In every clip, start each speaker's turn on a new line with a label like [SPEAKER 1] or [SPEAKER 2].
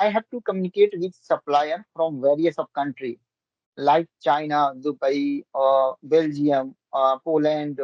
[SPEAKER 1] I have to communicate with supplier from various of country like China, Dubai, Belgium, Poland,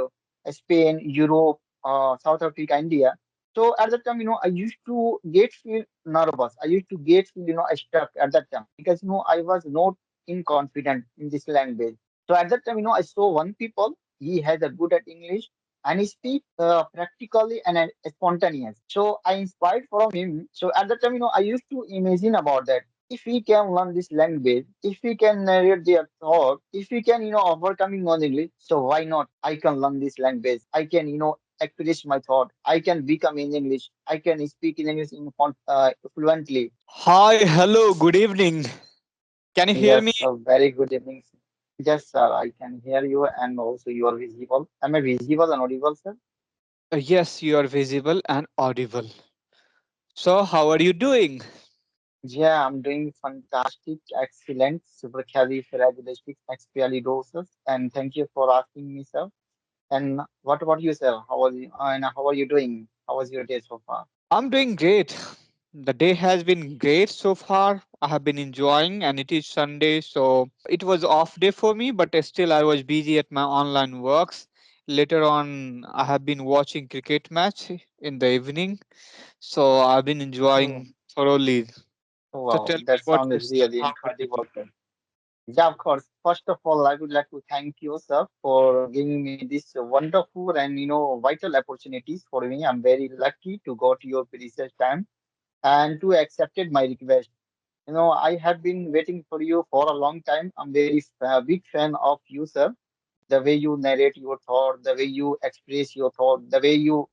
[SPEAKER 1] Spain, Europe, South Africa, India. So at that time, I used to get feel nervous. I used to get feel, stuck at that time because I was not in confident in this language. So at that time, I saw one people. He has a good at English and he speak practically and spontaneous. So I inspired from him. So at that time, I used to imagine about that if we can learn this language, if we can narrate their thought, if we can, overcoming on English, so why not? I can learn this language. I can, express my thought. I can become in English. I can speak in English fluently.
[SPEAKER 2] Hi, hello, good evening. Can you hear me?
[SPEAKER 1] Yes, a very good evening. Yes, sir, I can hear you and also you are visible. Am I visible and audible, sir?
[SPEAKER 2] Yes, you are visible and audible. So, how are you doing?
[SPEAKER 1] Yeah, I'm doing fantastic, excellent, super califragilistic, expialidocious, and thank you for asking me, sir. And what about yourself? How are you? And how are you doing? How was your day so far?
[SPEAKER 2] I'm doing great. The day has been great so far. I have been enjoying, and it is Sunday, so it was off day for me, but still I was busy at my online works. Later on, I have been watching cricket match in the evening, so I've been
[SPEAKER 1] Oh,
[SPEAKER 2] enjoying thoroughly. So
[SPEAKER 1] wow,
[SPEAKER 2] tell me
[SPEAKER 1] that
[SPEAKER 2] what
[SPEAKER 1] sound
[SPEAKER 2] you
[SPEAKER 1] is
[SPEAKER 2] say.
[SPEAKER 1] really
[SPEAKER 2] How are you
[SPEAKER 1] incredible,
[SPEAKER 2] doing?
[SPEAKER 1] sir. Yeah, of course. First of all, I would like to thank you, sir, for giving me this wonderful and vital opportunities for me. I'm very lucky to go to your precious time and to accepted my request. I have been waiting for you for a long time. I'm very big fan of you, sir. The way you narrate your thought, the way you express your thought, the way you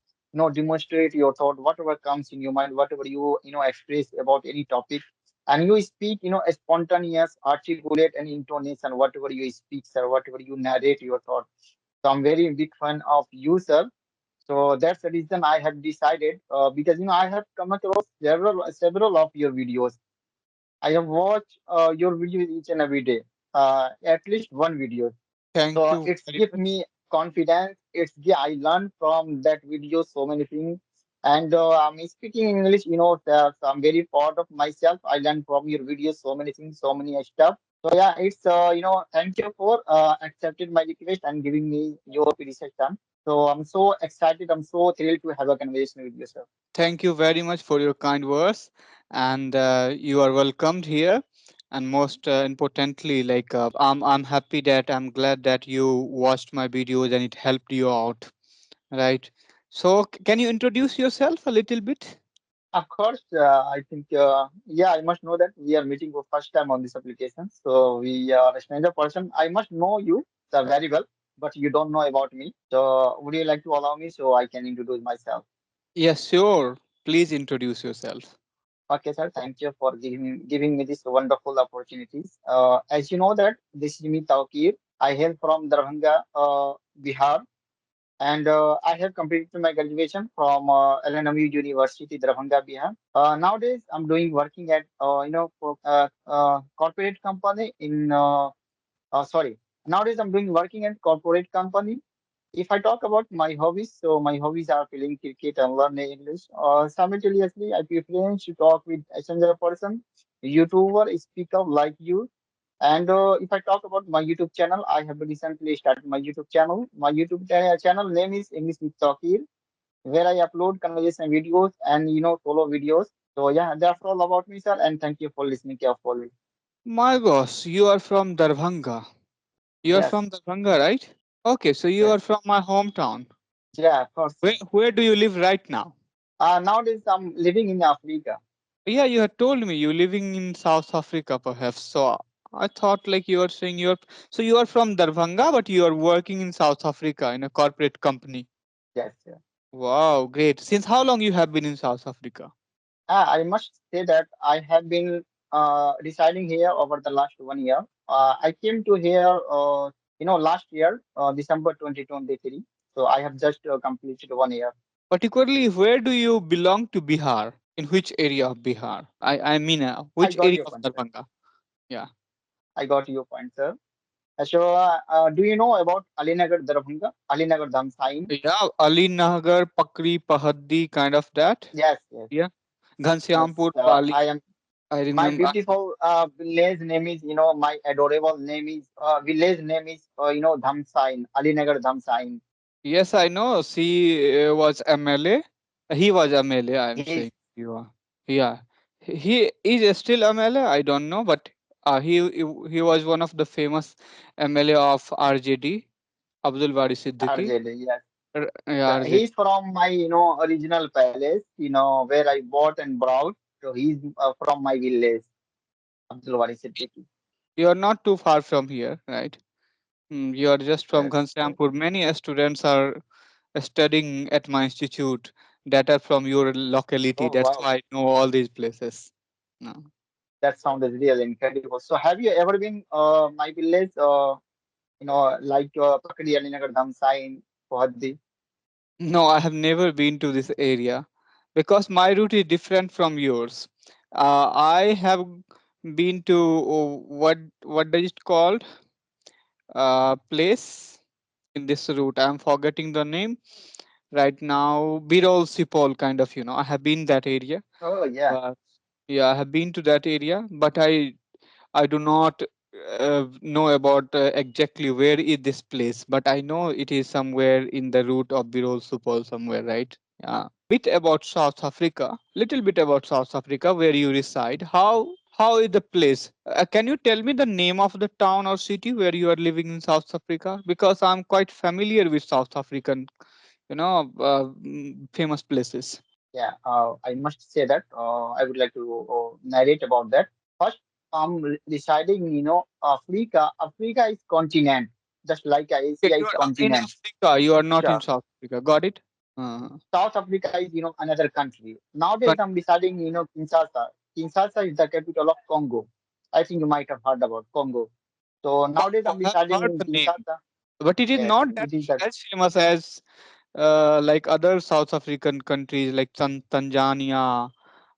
[SPEAKER 1] demonstrate your thought, whatever comes in your mind, whatever you express about any topic, and you speak, a spontaneous, articulate, and intonation, whatever you speak, sir, whatever you narrate your thought. So I'm very big fan of you, sir. So that's the reason I have decided because I have come across several of your videos. I have watched your videos each and every day, at least one video.
[SPEAKER 2] Thank
[SPEAKER 1] So
[SPEAKER 2] you
[SPEAKER 1] it's
[SPEAKER 2] very
[SPEAKER 1] give
[SPEAKER 2] much.
[SPEAKER 1] me confidence. I learned from that video so many things. And I'm speaking English, so I'm very proud of myself. I learned from your videos so many things, so many stuff. So yeah, it's thank you for accepting my request and giving me your precious time. So I'm so excited. I'm so thrilled to have a conversation with you, sir.
[SPEAKER 2] Thank you very much for your kind words, and you are welcomed here. And most importantly, I'm happy that I'm glad that you watched my videos and it helped you out, right? So, can you introduce yourself a little bit?
[SPEAKER 1] Of course, I think, yeah, I must know that we are meeting for first time on this application. So we are a stranger person. I must know you very well, but you don't know about me. So would you like to allow me so I can introduce myself?
[SPEAKER 2] Yes, sure. Please introduce yourself.
[SPEAKER 1] Okay, sir. Thank you for giving me this wonderful opportunities. As you know that this is me Tawkir. I hail from Darbhanga, Bihar. And I have completed my graduation from LNMU University, Darbhanga, Bihar. Nowadays, I'm doing working at for corporate company in sorry. Nowadays, I'm doing working at corporate company. If I talk about my hobbies, so my hobbies are playing cricket and learning English. Simultaneously, I prefer to talk with a stranger person, YouTuber, speaker like you. And if I talk about my YouTube channel, I have recently started my YouTube channel. My YouTube channel name is English with Takir, where I upload conversation videos and solo videos. So yeah, that's all about me, sir. And thank you for listening carefully.
[SPEAKER 2] My boss, you are from Darbhanga. You are
[SPEAKER 1] Yes,
[SPEAKER 2] from Darbhanga, right? Okay, so you
[SPEAKER 1] yes,
[SPEAKER 2] are from my hometown.
[SPEAKER 1] yeah, of course.
[SPEAKER 2] Where do you live right now?
[SPEAKER 1] Nowadays I'm living in Africa.
[SPEAKER 2] Yeah, you had told me you're living in South Africa, perhaps. So I thought like you were saying so you are from Darbhanga, but you are working in South Africa in a corporate company.
[SPEAKER 1] Yes, yes.
[SPEAKER 2] Wow, great. Since how long you have been in South Africa?
[SPEAKER 1] I must say that I have been residing here over the last 1 year. I came to here, last year, December 2023. So I have just completed 1 year.
[SPEAKER 2] Particularly, where do you belong to Bihar? In which area of Bihar? I mean,
[SPEAKER 1] I
[SPEAKER 2] which
[SPEAKER 1] got
[SPEAKER 2] area
[SPEAKER 1] your
[SPEAKER 2] of
[SPEAKER 1] point, sir.
[SPEAKER 2] Darbhanga? Yeah.
[SPEAKER 1] I got your point, sir. So, do you know about Alinagar Darbhanga? Alinagar Dhamsain?
[SPEAKER 2] Yeah, Ali Nagar, Pakri, Pahaddi, kind of that.
[SPEAKER 1] Yes, yes,
[SPEAKER 2] Yeah.
[SPEAKER 1] yes.
[SPEAKER 2] Ghansyampur, Pali.
[SPEAKER 1] I am.
[SPEAKER 2] I
[SPEAKER 1] My
[SPEAKER 2] remember.
[SPEAKER 1] beautiful village name is, my adorable name is, village name is, Dhamsain, Alinagar Dhamsain.
[SPEAKER 2] Yes, I know. She was MLA. He was MLA. I'm
[SPEAKER 1] He is,
[SPEAKER 2] saying you are. Yeah, he is still MLA. I don't know, but he was one of the famous MLA of RJD, Abdul Wari Siddiqui.
[SPEAKER 1] RJD, yes.
[SPEAKER 2] Yeah, RJD.
[SPEAKER 1] He's from my, original palace, where I bought and brought. So he's from my village, Abdul Wari Siddiqui.
[SPEAKER 2] You are not too far from here, right? You are just from
[SPEAKER 1] Yes. So,
[SPEAKER 2] Ghansrampur. Many students are studying at my institute that are from your locality.
[SPEAKER 1] oh
[SPEAKER 2] That's
[SPEAKER 1] wow,
[SPEAKER 2] why I know all these places. No.
[SPEAKER 1] that sound is really incredible. So have you ever been my village? Like Pakadi Alinagar Dhamsain, Pohaddi?
[SPEAKER 2] No, I have never been to this area because my route is different from yours. I have been to what is it called? Place in this route. I'm forgetting the name right now. Birol Sipol kind of. I have been that area,
[SPEAKER 1] Oh yeah,
[SPEAKER 2] but yeah, I have been to that area, but I do not know about exactly where is this place, but I know it is somewhere in the route of Birol Supol somewhere, right? Yeah. Bit about South Africa, little bit about South Africa where you reside. How is the place? Can you tell me the name of the town or city where you are living in South Africa? Because I'm quite familiar with South African, famous places.
[SPEAKER 1] yeah. I must say that I would like to narrate about that. First, deciding, Africa. Africa is continent, just like
[SPEAKER 2] Okay,
[SPEAKER 1] Asia
[SPEAKER 2] you
[SPEAKER 1] is
[SPEAKER 2] are in
[SPEAKER 1] continent.
[SPEAKER 2] Africa. You are not in
[SPEAKER 1] Sure.
[SPEAKER 2] South Africa. Got it? Uh,
[SPEAKER 1] South Africa is, another country. Nowadays,
[SPEAKER 2] But
[SPEAKER 1] I'm deciding, Kinshasa. Kinshasa is the capital of Congo. I think you might have heard about Congo. So nowadays,
[SPEAKER 2] Congo,
[SPEAKER 1] I'm
[SPEAKER 2] I have
[SPEAKER 1] deciding
[SPEAKER 2] heard
[SPEAKER 1] in
[SPEAKER 2] the name,
[SPEAKER 1] Kinshasa.
[SPEAKER 2] but it is
[SPEAKER 1] Yes,
[SPEAKER 2] not that
[SPEAKER 1] it is the
[SPEAKER 2] as famous as like other South African countries like Tanzania,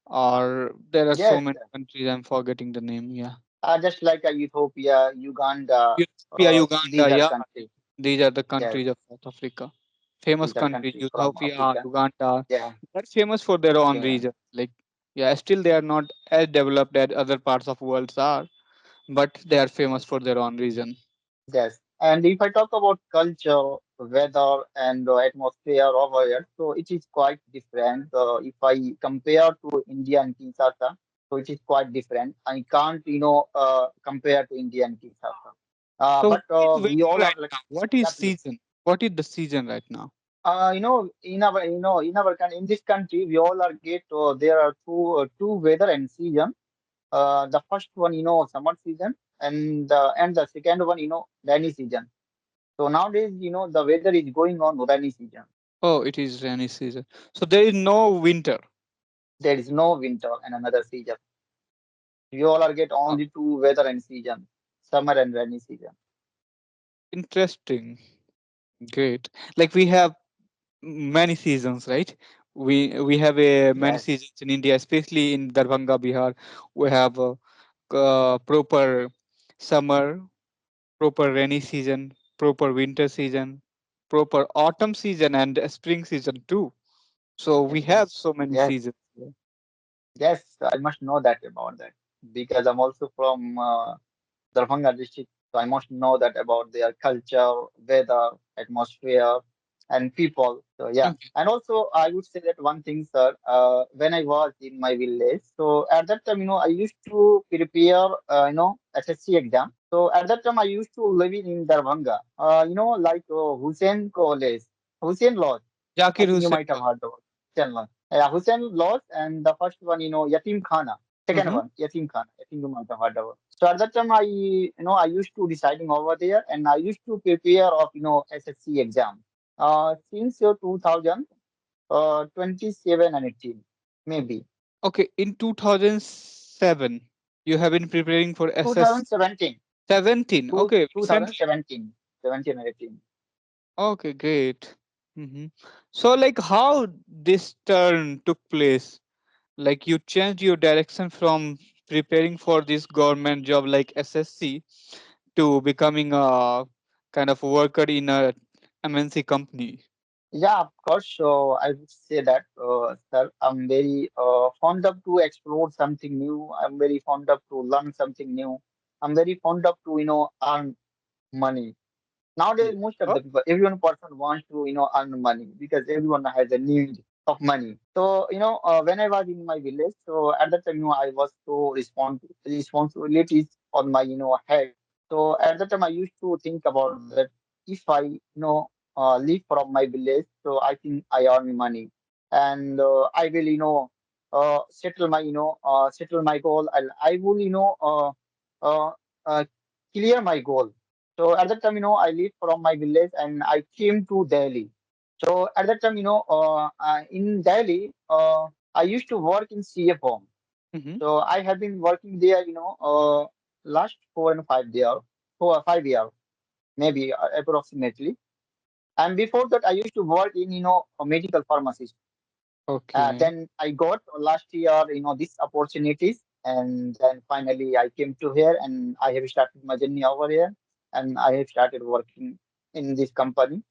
[SPEAKER 2] or there are so
[SPEAKER 1] yes,
[SPEAKER 2] many countries. I'm forgetting the name. Yeah,
[SPEAKER 1] just like Ethiopia, Uganda.
[SPEAKER 2] Ethiopia, Uganda.
[SPEAKER 1] These are
[SPEAKER 2] Yeah,
[SPEAKER 1] countries.
[SPEAKER 2] these are the
[SPEAKER 1] Yes,
[SPEAKER 2] countries of South Africa. Famous
[SPEAKER 1] these are
[SPEAKER 2] countries,
[SPEAKER 1] countries from
[SPEAKER 2] Ethiopia,
[SPEAKER 1] Africa.
[SPEAKER 2] Uganda.
[SPEAKER 1] Yeah,
[SPEAKER 2] They're famous for their own
[SPEAKER 1] yeah,
[SPEAKER 2] region. Like, yeah, still they are not as developed as other parts of worlds are, but they are famous for their own region.
[SPEAKER 1] yes. And if I talk about culture, weather, and atmosphere over here, so it is quite different. If I compare to India and Kinshasa, so it is quite different. I can't, compare to India and Kinshasa.
[SPEAKER 2] So,
[SPEAKER 1] But
[SPEAKER 2] what is
[SPEAKER 1] we
[SPEAKER 2] weather
[SPEAKER 1] all are
[SPEAKER 2] right
[SPEAKER 1] like
[SPEAKER 2] now? What is
[SPEAKER 1] that place.
[SPEAKER 2] season? What is the season right now?
[SPEAKER 1] In this country, we all are get. There are two weather and season. The first one, summer season, and the second one, rainy season. So nowadays, the weather is going on rainy season.
[SPEAKER 2] Oh, it is rainy season. So there is no winter.
[SPEAKER 1] There is no winter and another season. We all are get
[SPEAKER 2] Oh,
[SPEAKER 1] only two weather and season, summer and rainy season.
[SPEAKER 2] interesting. Great. Like we have many seasons, right? We have a many
[SPEAKER 1] Yes,
[SPEAKER 2] seasons in India, especially in Darbhanga, Bihar. We have proper summer, proper rainy season, proper winter season, proper autumn season, and spring season too. So we have
[SPEAKER 1] yes,
[SPEAKER 2] so many
[SPEAKER 1] yes.
[SPEAKER 2] seasons. Yeah.
[SPEAKER 1] Yes, I must know that about that because I'm also from Darbhanga district, so I must know that about their culture, weather, atmosphere, and people. So yeah,
[SPEAKER 2] Okay.
[SPEAKER 1] and also I would say that one thing, sir. When I was in my village, so at that time, I used to prepare, SSC exam. So at that time, I used to live in Darbhanga. Like Hussein College, Hussein Lodge. I
[SPEAKER 2] Zakir
[SPEAKER 1] think you
[SPEAKER 2] Hussain.
[SPEAKER 1] might have heard about Hussein Lodge. Yeah, Hussein Lodge, and the first one, Yatim Khana. Second
[SPEAKER 2] Mm-hmm.
[SPEAKER 1] one, Yatim Khana. I think you might have heard about. So at that time, I used to deciding over there, and I used to prepare of, SSC exam. Since 2000, 27 and 18, maybe
[SPEAKER 2] Okay, in 2007, you have been preparing for SS
[SPEAKER 1] 2017,
[SPEAKER 2] 17. Okay, recently.
[SPEAKER 1] 2017, 17 and 18.
[SPEAKER 2] Okay, great. So, like, how this turn took place? Like, you changed your direction from preparing for this government job like SSC to becoming a kind of worker in a MNC company.
[SPEAKER 1] Yeah, of course. So I would say that, sir, I'm very fond of to explore something new. I'm very fond of to learn something new. I'm very fond of to, earn money. Nowadays, most of
[SPEAKER 2] Oh,
[SPEAKER 1] the people, everyone person wants to, earn money because everyone has a need of money. So, when I was in my village, so at that time, I was so responsibilities on my, head. So at that time, I used to think about that if I, leave from my village, so I think I earn money, and I will, settle my goal, and I will, uh, uh, clear my goal. So at that time, I leave from my village and I came to Delhi. So at that time, in Delhi, I used to work in CF home.
[SPEAKER 2] hmm.
[SPEAKER 1] So I have been working there, last 4 and 5 years, 4 or 5 years, maybe approximately. And before that, I used to work in, a medical pharmacist.
[SPEAKER 2] Okay.
[SPEAKER 1] Then I got last year, these opportunities, and then finally I came to here, and I have started my journey over here, and I have started working in this company.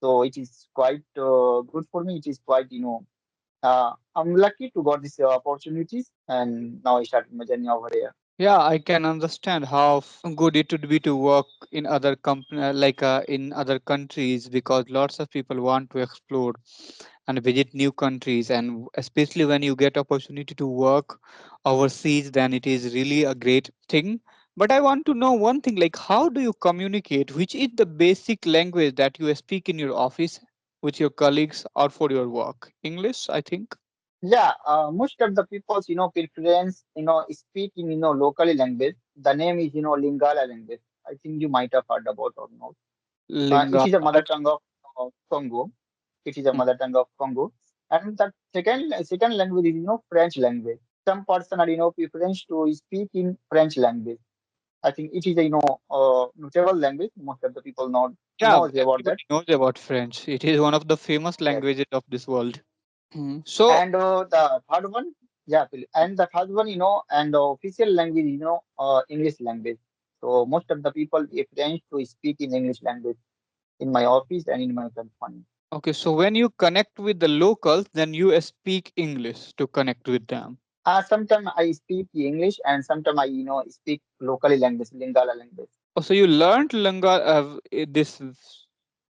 [SPEAKER 1] So it is quite good for me. It is quite, I'm lucky to got these opportunities, and now I started my journey over here.
[SPEAKER 2] Yeah, I can understand how good it would be to work in other company, like in other countries, because lots of people want to explore and visit new countries, and especially when you get opportunity to work overseas, then it is really a great thing. But I want to know one thing, like how do you communicate? Which is the basic language that you speak in your office with your colleagues or for your work? English, I think.
[SPEAKER 1] Yeah, most of the people's, preference, speak in, locally language. The name is, Lingala language. I think you might have heard about or not. It
[SPEAKER 2] Lingala.
[SPEAKER 1] is a mother tongue of Congo. It is a mother tongue of Congo. And the second language is, French language. Some person are, preference to speak in French language. I think it is a, notable language. Most of the people
[SPEAKER 2] Yeah,
[SPEAKER 1] knows about that.
[SPEAKER 2] everybody knows about French. It is one of the famous
[SPEAKER 1] Yes.
[SPEAKER 2] languages of this world. So,
[SPEAKER 1] And the third one, yeah, and the third one, and the official language, English language. So most of the people preference to speak in English language in my office and in my company.
[SPEAKER 2] okay, so when you connect with the locals, then you speak English to connect with them.
[SPEAKER 1] Sometimes I speak English and sometimes I, speak locally language, Lingala language.
[SPEAKER 2] Oh, so you learned this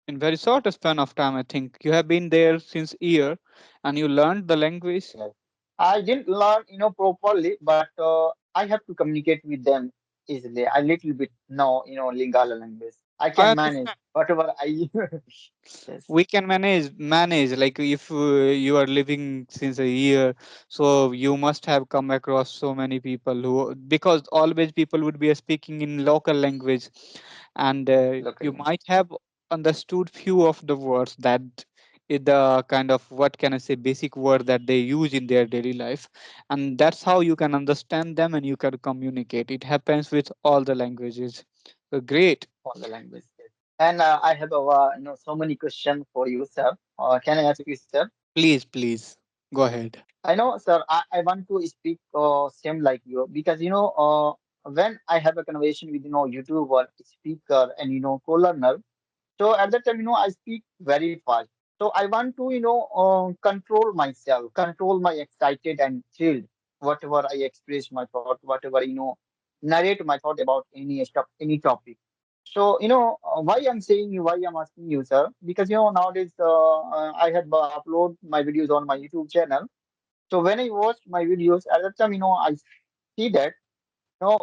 [SPEAKER 2] in very short span of time. I think you have been there since year, and you learned the language.
[SPEAKER 1] Yes. I didn't learn, properly, but I have to communicate with them easily. I little bit know, Lingala language. I
[SPEAKER 2] I
[SPEAKER 1] can manage
[SPEAKER 2] understand.
[SPEAKER 1] whatever I. Yes,
[SPEAKER 2] We can manage like if you are living since a year, so you must have come across so many people who, because always people would be speaking in local language, and
[SPEAKER 1] local
[SPEAKER 2] you
[SPEAKER 1] language.
[SPEAKER 2] might have understood few of the words that is the kind of, what can I say, basic word that they use in their daily life, and that's how you can understand them and you can communicate. It happens with all the languages. So great.
[SPEAKER 1] For the language. Yes. And I have so many questions for you, sir. Can I ask you, sir?
[SPEAKER 2] Please go ahead.
[SPEAKER 1] I know, sir. I want to speak same like you because when I have a conversation with YouTuber, speaker, and co-learner, so at that time I speak very fast. So I want to control myself, control my excited and thrilled, whatever I express my thought, whatever narrate my thought about any stuff, any topic. So, why I'm saying you, why I'm asking you, sir, because, nowadays I have upload my videos on my YouTube channel. So when I watch my videos, at that time, I see that,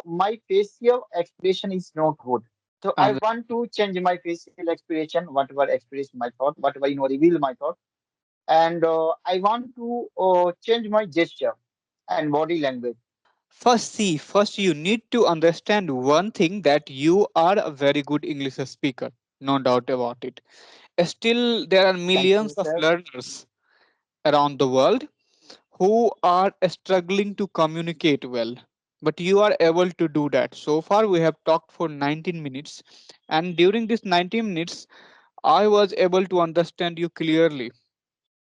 [SPEAKER 1] my facial expression is not good. So I
[SPEAKER 2] And
[SPEAKER 1] want to change my facial expression, whatever express my thought, whatever, reveal my thought. And I want to change my gesture and body language.
[SPEAKER 2] first you need to understand one thing, that you are a very good English speaker, no doubt about it. Still, there are
[SPEAKER 1] Thank
[SPEAKER 2] millions
[SPEAKER 1] you,
[SPEAKER 2] of
[SPEAKER 1] sir.
[SPEAKER 2] learners around the world who are struggling to communicate well. But you are able to do that. So far, we have talked for 19 minutes, and during this 19 minutes, I was able to understand you clearly.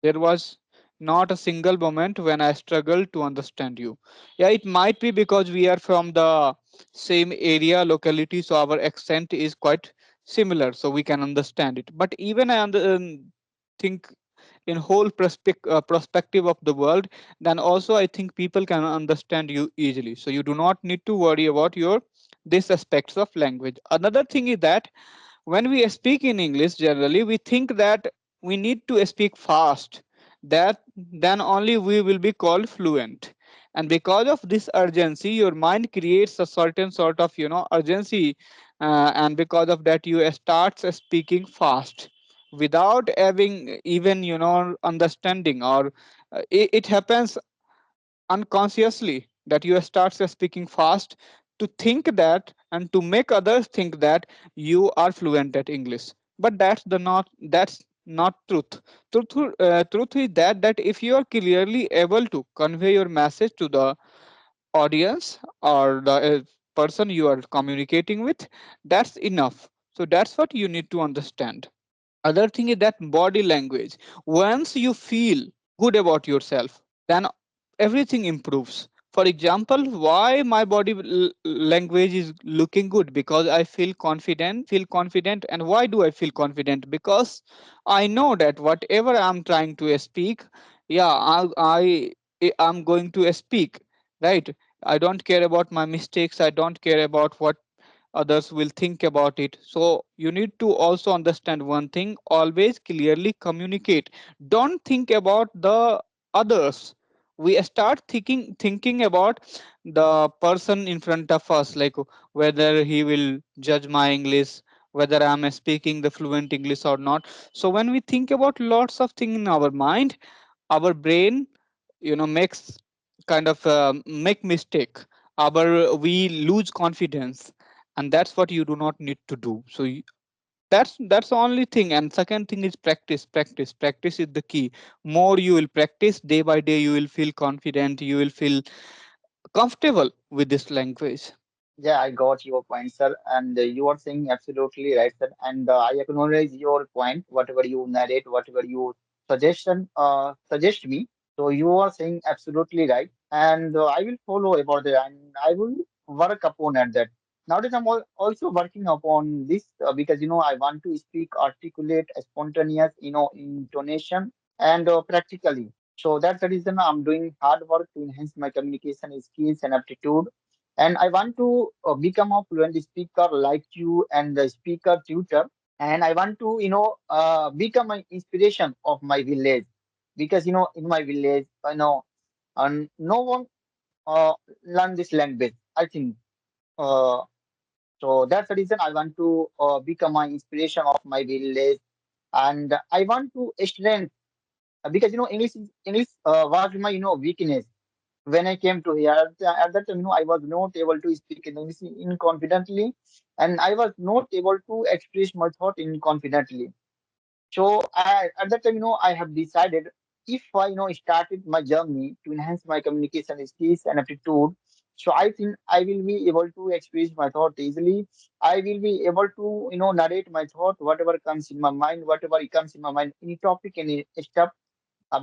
[SPEAKER 2] There was not a single moment when I struggled to understand you. Yeah, it might be because we are from the same area, locality, so our accent is quite similar, so we can understand it. But even think in whole perspective of the world, then also I think people can understand you easily. So you do not need to worry about your these aspects of language. Another thing is that when we speak in English, generally we think that we need to speak fast, that then only we will be called fluent. And because of this urgency, your mind creates a certain sort of urgency, and because of that you start speaking fast without having even understanding, or it happens unconsciously that you start speaking fast to think that and to make others think that you are fluent at English. But that's not truth. Truth is that if you are clearly able to convey your message to the audience or the person you are communicating with, that's enough. So that's what you need to understand. Other thing is that body language. Once you feel good about yourself, then everything improves. For example, why my body language is looking good? Because I feel confident. And why do I feel confident? Because I know that whatever I'm trying to speak, yeah, I'm going to speak, right? I don't care about my mistakes. I don't care about what others will think about it. So you need to also understand one thing: always clearly communicate. Don't think about the others. We start thinking about the person in front of us, like whether he will judge my English, whether I'm speaking the fluent English or not. So when we think about lots of things in our mind, our brain makes kind of make mistake, our we lose confidence, and that's what you do not need to do. So that's the only thing. And second thing is practice is the key. More you will practice, day by day you will feel confident, you will feel comfortable with this language.
[SPEAKER 1] Yeah, I got your point, sir. And you are saying absolutely right, sir. And I acknowledge your point, whatever you narrate, whatever you suggest me. So you are saying absolutely right. And I will follow about it and I will work upon at that. Nowadays, I'm also working upon this because, I want to speak articulate, spontaneous, intonation and practically. So that's the reason I'm doing hard work to enhance my communication skills and aptitude, and I want to become a fluent speaker like you and the speaker tutor. And I want to, become an inspiration of my village because, in my village, and no one learn this language. I think uh, so. That's the reason I want to become an inspiration of my village, and I want to strengthen because English was my weakness when I came to here. At that time, I was not able to speak in English in confidently, and I was not able to express my thought in confidently. So at that time, I have decided if I, started my journey to enhance my communication skills and aptitude. So I think I will be able to express my thought easily. I will be able to, narrate my thought, whatever comes in my mind, whatever comes in my mind, any topic, any stuff,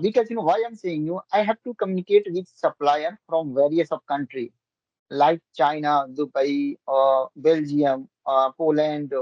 [SPEAKER 1] because why I'm saying I have to communicate with supplier from various of country like China, Dubai, Belgium, Poland,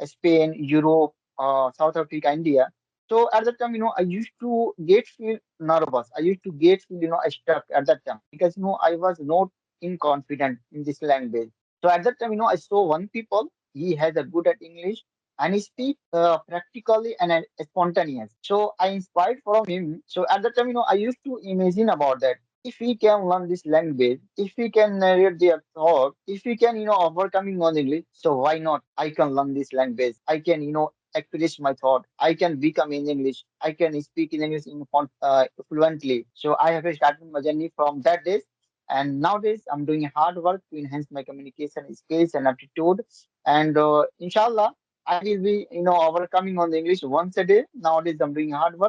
[SPEAKER 1] Spain, Europe, South Africa, India. So at that time, I used to get feel nervous. I used to get feel stuck at that time because I was not in confident in this language. So at that time, I saw one people. He has a good at English and he speak practically and spontaneous. So I inspired from him. So at that time, I used to imagine about that. If we can learn this language, if we can narrate their thought, if we can, overcoming on English, so why not? I can learn this language. I can, express my thought. I can become in English. I can speak in English fluently. So I have started my journey from that day. And nowadays, I'm doing hard work to enhance my communication skills and aptitude. And inshallah, I will be, overcoming on the English once a day. Nowadays, I'm doing hard work.